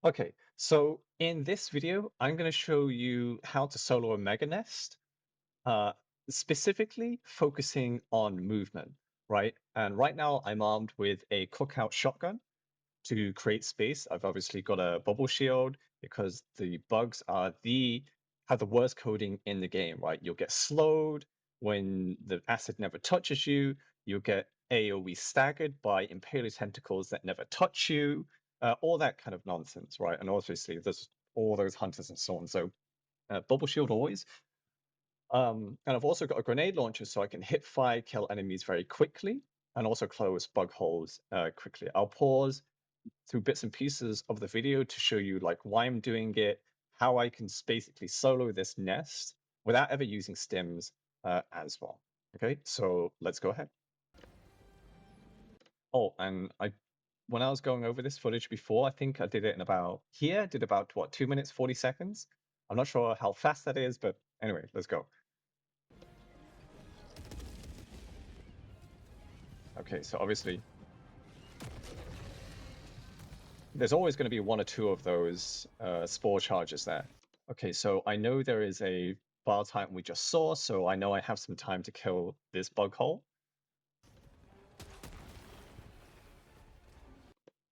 Okay, so in this video, I'm going to show you how to solo a Mega Nest, uh, specifically focusing on movement, right? And right now I'm armed with a cookout shotgun to create space. I've obviously got a bubble shield because the bugs have the worst coding in the game, right? You'll get slowed when the acid never touches you. You'll get AoE staggered by impaler tentacles that never touch you. All that kind of nonsense, right? And obviously there's all those hunters and so on. So bubble shield always. And I've also got a grenade launcher so I can hit fire, kill enemies very quickly, and also close bug holes quickly. I'll pause through bits and pieces of the video to show you like why I'm doing it, how I can basically solo this nest without ever using stims as well. Okay, so let's go ahead. Oh, and when I was going over this footage before, I think I did it in about what, 2 minutes 40 seconds. I'm not sure how fast that is, but anyway, let's go. Okay, so obviously there's always going to be one or two of those spore charges there. Okay, so I know there is a bar titan we just saw, so I know I have some time to kill this bug hole.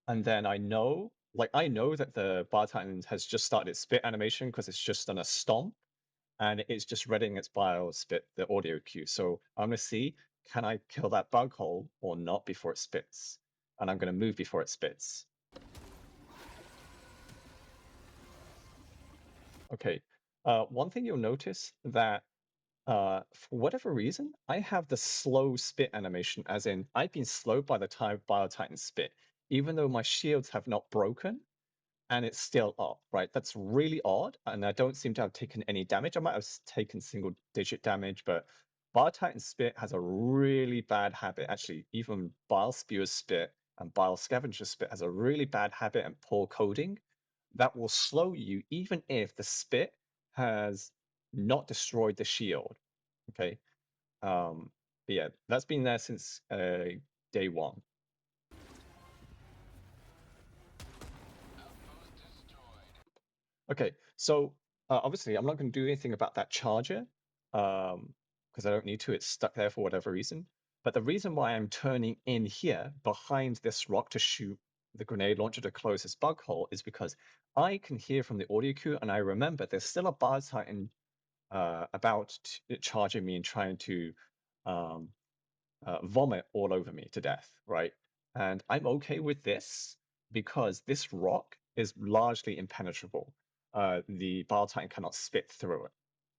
And then I know that the bar titan has just started its spit animation because it's just done a stomp, and it's just readying its bio spit the audio cue. So I'm gonna see, can I kill that bug hole or not before it spits? And I'm gonna move before it spits. Okay. One thing you'll notice that for whatever reason, I have the slow spit animation, as in I've been slowed by the time Bio Titan spit, even though my shields have not broken, and it's still up, right? That's really odd, and I don't seem to have taken any damage. I might have taken single digit damage, but Bio Titan spit has a really bad habit. Actually, even Bile Spewer's spit and Bile Scavenger's spit has a really bad habit and poor coding that will slow you even if the spit has not destroyed the shield. Okay. But yeah, that's been there since day one. Okay, so obviously I'm not going to do anything about that charger because I don't need to. It's stuck there for whatever reason. But the reason why I'm turning in here behind this rock to shoot the grenade launcher to close this bug hole is because I can hear from the audio cue, and I remember there's still a bar titan charging me and trying to um, vomit all over me to death, right? And I'm okay with this because this rock is largely impenetrable. The Bile Titan cannot spit through it,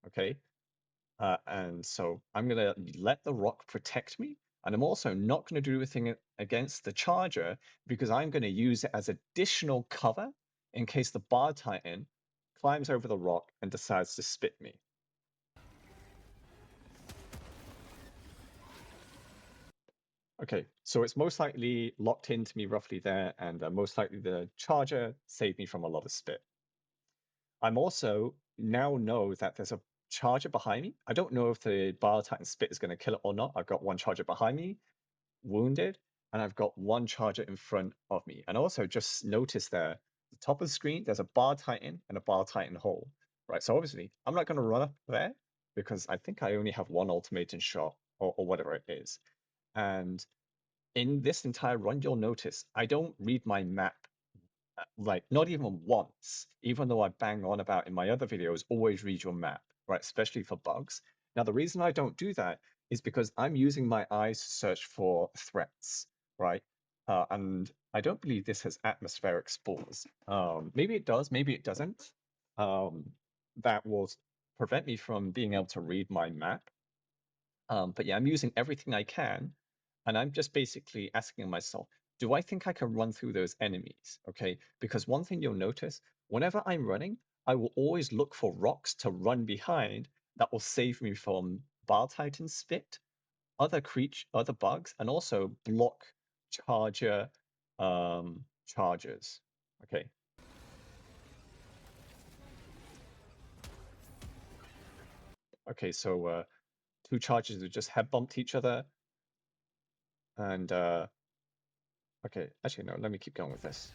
okay? And so I'm going to let the rock protect me. And I'm also not going to do anything against the charger because I'm going to use it as additional cover in case the Bile Titan climbs over the rock and decides to spit me. Okay, so it's most likely locked into me roughly there, and most likely the charger saved me from a lot of spit. I'm also now know that there's a charger behind me. I don't know if the Bile Titan spit is going to kill it or not. I've got one charger behind me, wounded, and I've got one charger in front of me. And also just notice there, the top of the screen, there's a Bile Titan and a Bile Titan hole. Right, so obviously I'm not going to run up there because I think I only have one ultimatum shot or whatever it is. And in this entire run, you'll notice I don't read my map, like not even once, even though I bang on about in my other videos, always read your map, right? Especially for bugs. Now, the reason I don't do that is because I'm using my eyes to search for threats, right? And I don't believe this has atmospheric spores. Maybe it does, maybe it doesn't. Um, that will prevent me from being able to read my map. But yeah, I'm using everything I can, and I'm just basically asking myself, do I think I can run through those enemies? Okay, because one thing you'll notice, whenever I'm running, I will always look for rocks to run behind that will save me from Bar Titan spit, other bugs, and also block charger charges. Okay, okay, so two charges that just head bumped each other, and okay, actually no, let me keep going with this.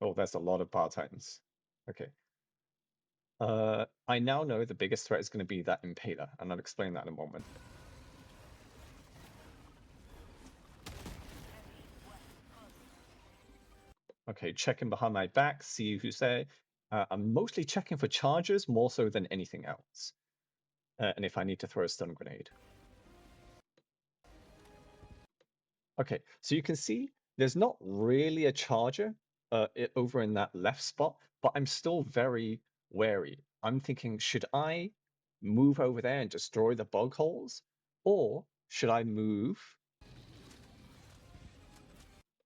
Oh, there's a lot of bar titans. Okay. I now know the biggest threat is going to be that Impaler, and I'll explain that in a moment. Okay, checking behind my back, see who's there. I'm mostly checking for charges more so than anything else. And if I need to throw a stun grenade. Okay, so you can see there's not really a charger over in that left spot, but I'm still very wary. I'm thinking, should I move over there and destroy the bug holes? Or should I move?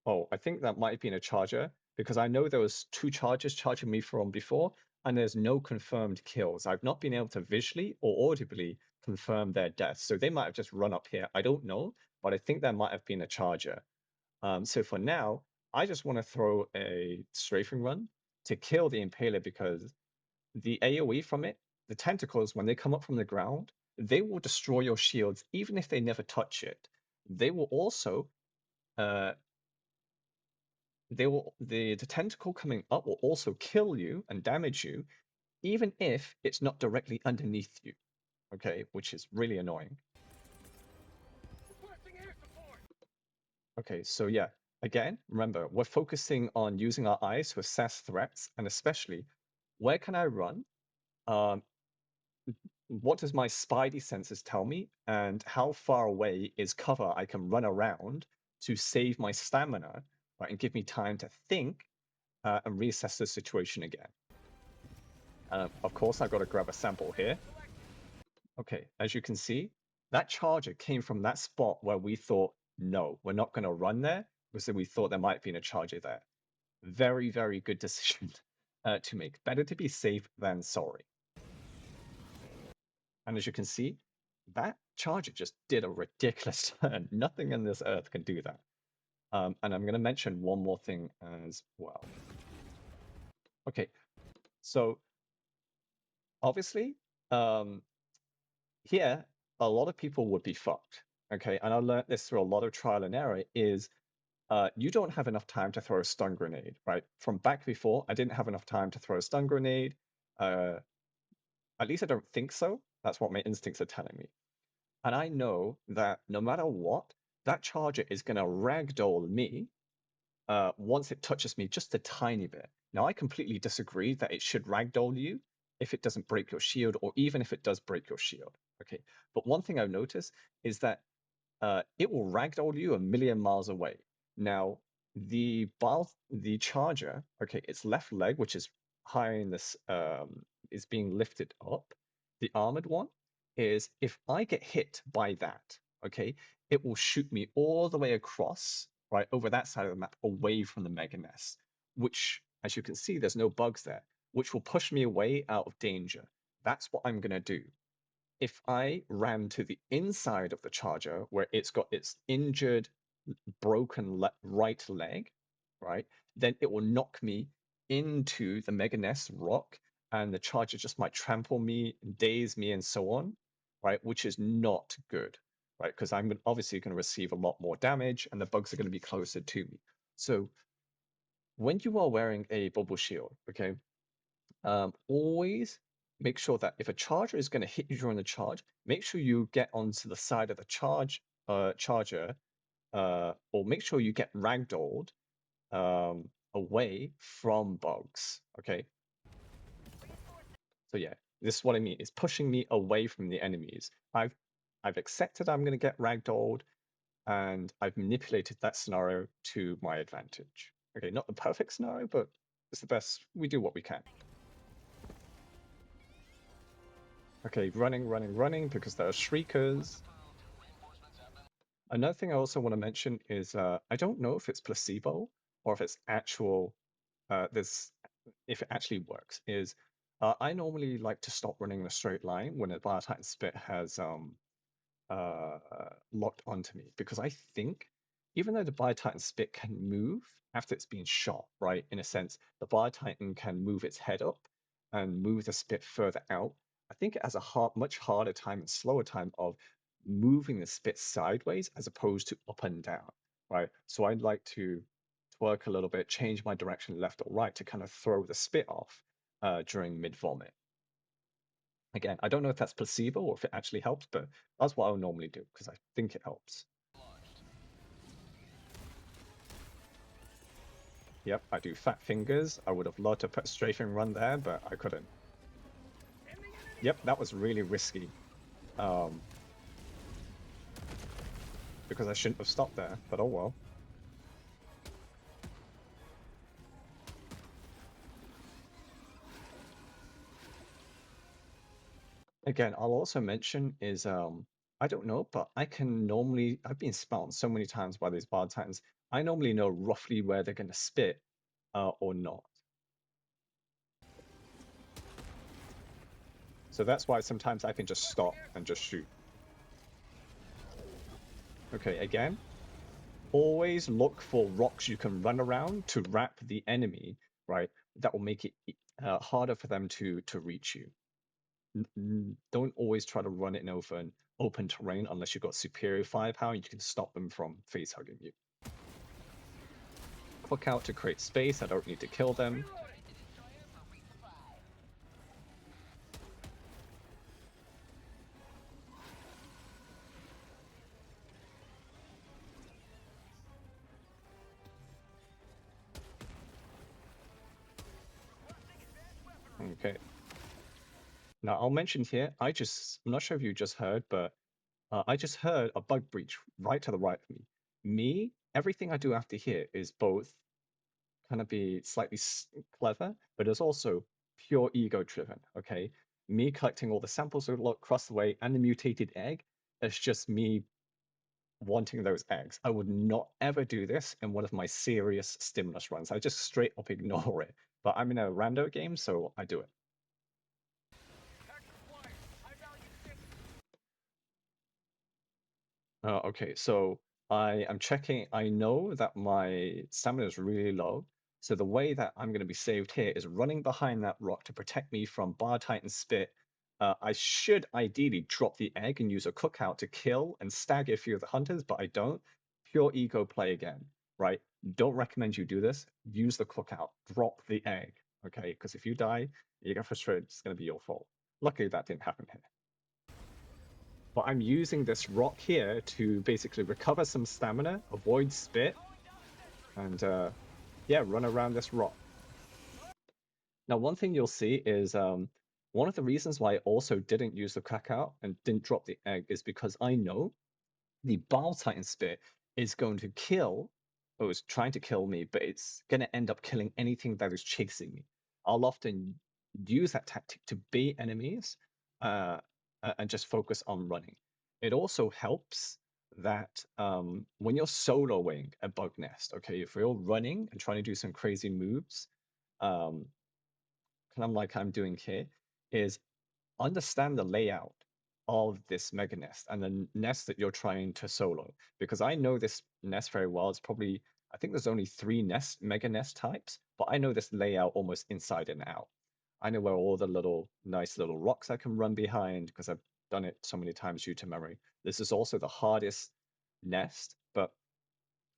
Oh, I think that might have been a charger because I know there was two chargers charging me from before, and there's no confirmed kills. I've not been able to visually or audibly confirm their deaths, so they might have just run up here. I don't know, but I think that might have been a charger. So for now, I just want to throw a strafing run to kill the Impaler because the AoE from it, the tentacles, when they come up from the ground, they will destroy your shields even if they never touch it. They will also uh, the tentacle coming up will also kill you and damage you, even if it's not directly underneath you. Okay, which is really annoying. Okay, so yeah, again, remember, we're focusing on using our eyes to assess threats, and especially where can I run? Um, what does my spidey senses tell me? And how far away is cover I can run around to save my stamina, right, and give me time to think and reassess the situation again. Of course, I've got to grab a sample here. Okay, as you can see, that charger came from that spot where we thought, no, we're not going to run there because we thought there might have been a charger there. Very, very good decision to make. Better to be safe than sorry. And as you can see, that charger just did a ridiculous turn. Nothing in this earth can do that. And I'm going to mention one more thing as well. Okay, so obviously, um, here, a lot of people would be fucked. Okay, and I learned this through a lot of trial and error, is you don't have enough time to throw a stun grenade, right? From back before, I didn't have enough time to throw a stun grenade. Uh, at least I don't think so. That's what my instincts are telling me. And I know that no matter what, that charger is going to ragdoll me once it touches me just a tiny bit. Now, I completely disagree that it should ragdoll you if it doesn't break your shield, or even if it does break your shield. Okay, but one thing I've noticed is that it will ragdoll you a million miles away. Now, the charger, okay, its left leg, which is high in this, is being lifted up. The armored one is if I get hit by that, okay, it will shoot me all the way across, right, over that side of the map, away from the Mega Nest, which, as you can see, there's no bugs there, which will push me away out of danger. That's what I'm gonna do. If I ran to the inside of the charger where it's got its injured, broken right leg, right, then it will knock me into the Mega Nest rock, and the charger just might trample me, daze me, and so on, right, which is not good, right, because I'm obviously going to receive a lot more damage, and the bugs are going to be closer to me. So when you are wearing a bubble shield, okay, always make sure that if a charger is going to hit you during the charge, make sure you get onto the side of the charger, or make sure you get ragdolled away from bugs. Okay, so yeah, this is what I mean. It's pushing me away from the enemies. I've accepted I'm going to get ragdolled, and I've manipulated that scenario to my advantage. Okay, not the perfect scenario, but it's the best. We do what we can. Okay, running, running, running, because there are shriekers. Another thing I also want to mention is I don't know if it's placebo or if it's actual, this, if it actually works, is I normally like to stop running in a straight line when a Biotitan Spit has uh, locked onto me, because I think even though the Biotitan Spit can move after it's been shot, right, in a sense, the Biotitan can move its head up and move the Spit further out. I think it has a much harder time and slower time of moving the Spit sideways as opposed to up and down, right? So I'd like to twerk a little bit, change my direction left or right to kind of throw the spit off during mid vomit. Again, I don't know if that's placebo or if it actually helps, but that's what I would normally do because I think it helps. Yep, I do fat fingers. I would have loved to put strafing run there, but I couldn't. Yep, that was really risky. Because I shouldn't have stopped there, but oh well. Again, I'll also mention is I don't know, but I've been spelled so many times by these bar titans. I normally know roughly where they're gonna spit or not. So that's why sometimes I can just stop and just shoot. Okay, again, always look for rocks you can run around to wrap the enemy, right? That will make it harder for them to reach you. Don't always try to run it in open terrain unless you've got superior firepower and you can stop them from face hugging you. Click out to create space. I don't need to kill them. Okay. Now I'll mention here, I'm not sure if you just heard, but I just heard a bug breach right to the right of me. Everything I do after here is both kind of be slightly clever, but it's also pure ego driven. Okay, me collecting all the samples across the way and the mutated egg. It's just me wanting those eggs. I would not ever do this in one of my serious stimulus runs. I just straight up ignore it. But I'm in a rando game, so I do it. Okay, so I am checking. I know that my stamina is really low. So the way that I'm going to be saved here is running behind that rock to protect me from Bar Titan Spit. I should ideally drop the egg and use a cookout to kill and stagger a few of the hunters, but I don't. Pure ego play again, right? Don't recommend you do this. Use the cookout. Drop the egg, okay? Because if you die, you get frustrated. It's going to be your fault. Luckily, that didn't happen here. But I'm using this rock here to basically recover some stamina, avoid spit, and yeah, run around this rock. Now, one thing you'll see is one of the reasons why I also didn't use the crack-out and didn't drop the egg is because I know the Bile Titan Spit is going to kill, or is trying to kill me, but it's going to end up killing anything that is chasing me. I'll often use that tactic to bait enemies uh, and just focus on running. It also helps that when you're soloing a bug nest, okay, if you're running and trying to do some crazy moves, um, kind of like I'm doing here, is understand the layout of this mega nest and the nest that you're trying to solo. Because I know this nest very well. It's probably, I think there's only three mega nest types, but I know this layout almost inside and out. I know where all the nice little rocks I can run behind because I've done it so many times due to memory. This is also the hardest nest, but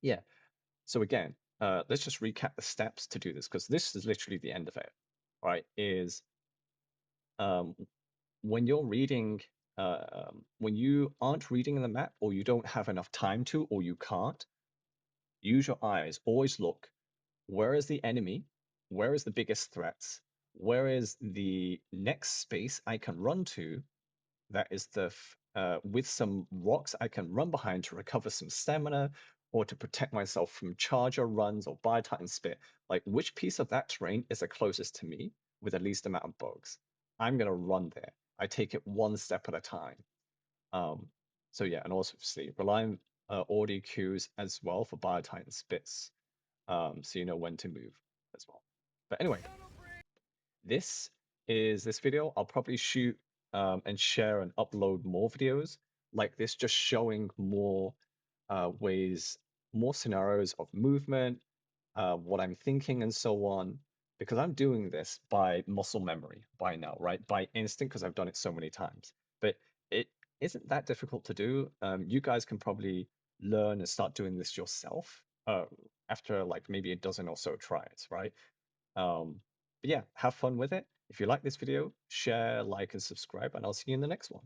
yeah. So again, let's just recap the steps to do this because this is literally the end of it, right? Is um, when you're reading, when you aren't reading the map or you don't have enough time to, or you can't, use your eyes. Always look. Where is the enemy? Where is the biggest threats? Where is the next space I can run to that is with some rocks I can run behind to recover some stamina or to protect myself from charger runs or Bio Titan Spit. Like which piece of that terrain is the closest to me with the least amount of bugs? I'm gonna run there. I take it one step at a time. Um, so yeah, and also obviously rely on audio cues as well for Bio Titan Spits, so you know when to move as well. But anyway, this video. I'll probably shoot and share and upload more videos like this, just showing more ways, more scenarios of movement, what I'm thinking, and so on. Because I'm doing this by muscle memory by now, right? By instinct, because I've done it so many times. But it isn't that difficult to do. You guys can probably learn and start doing this yourself. uh, after like maybe a dozen or so tries, right? But yeah, have fun with it. If you like this video, share, like, and subscribe, and I'll see you in the next one.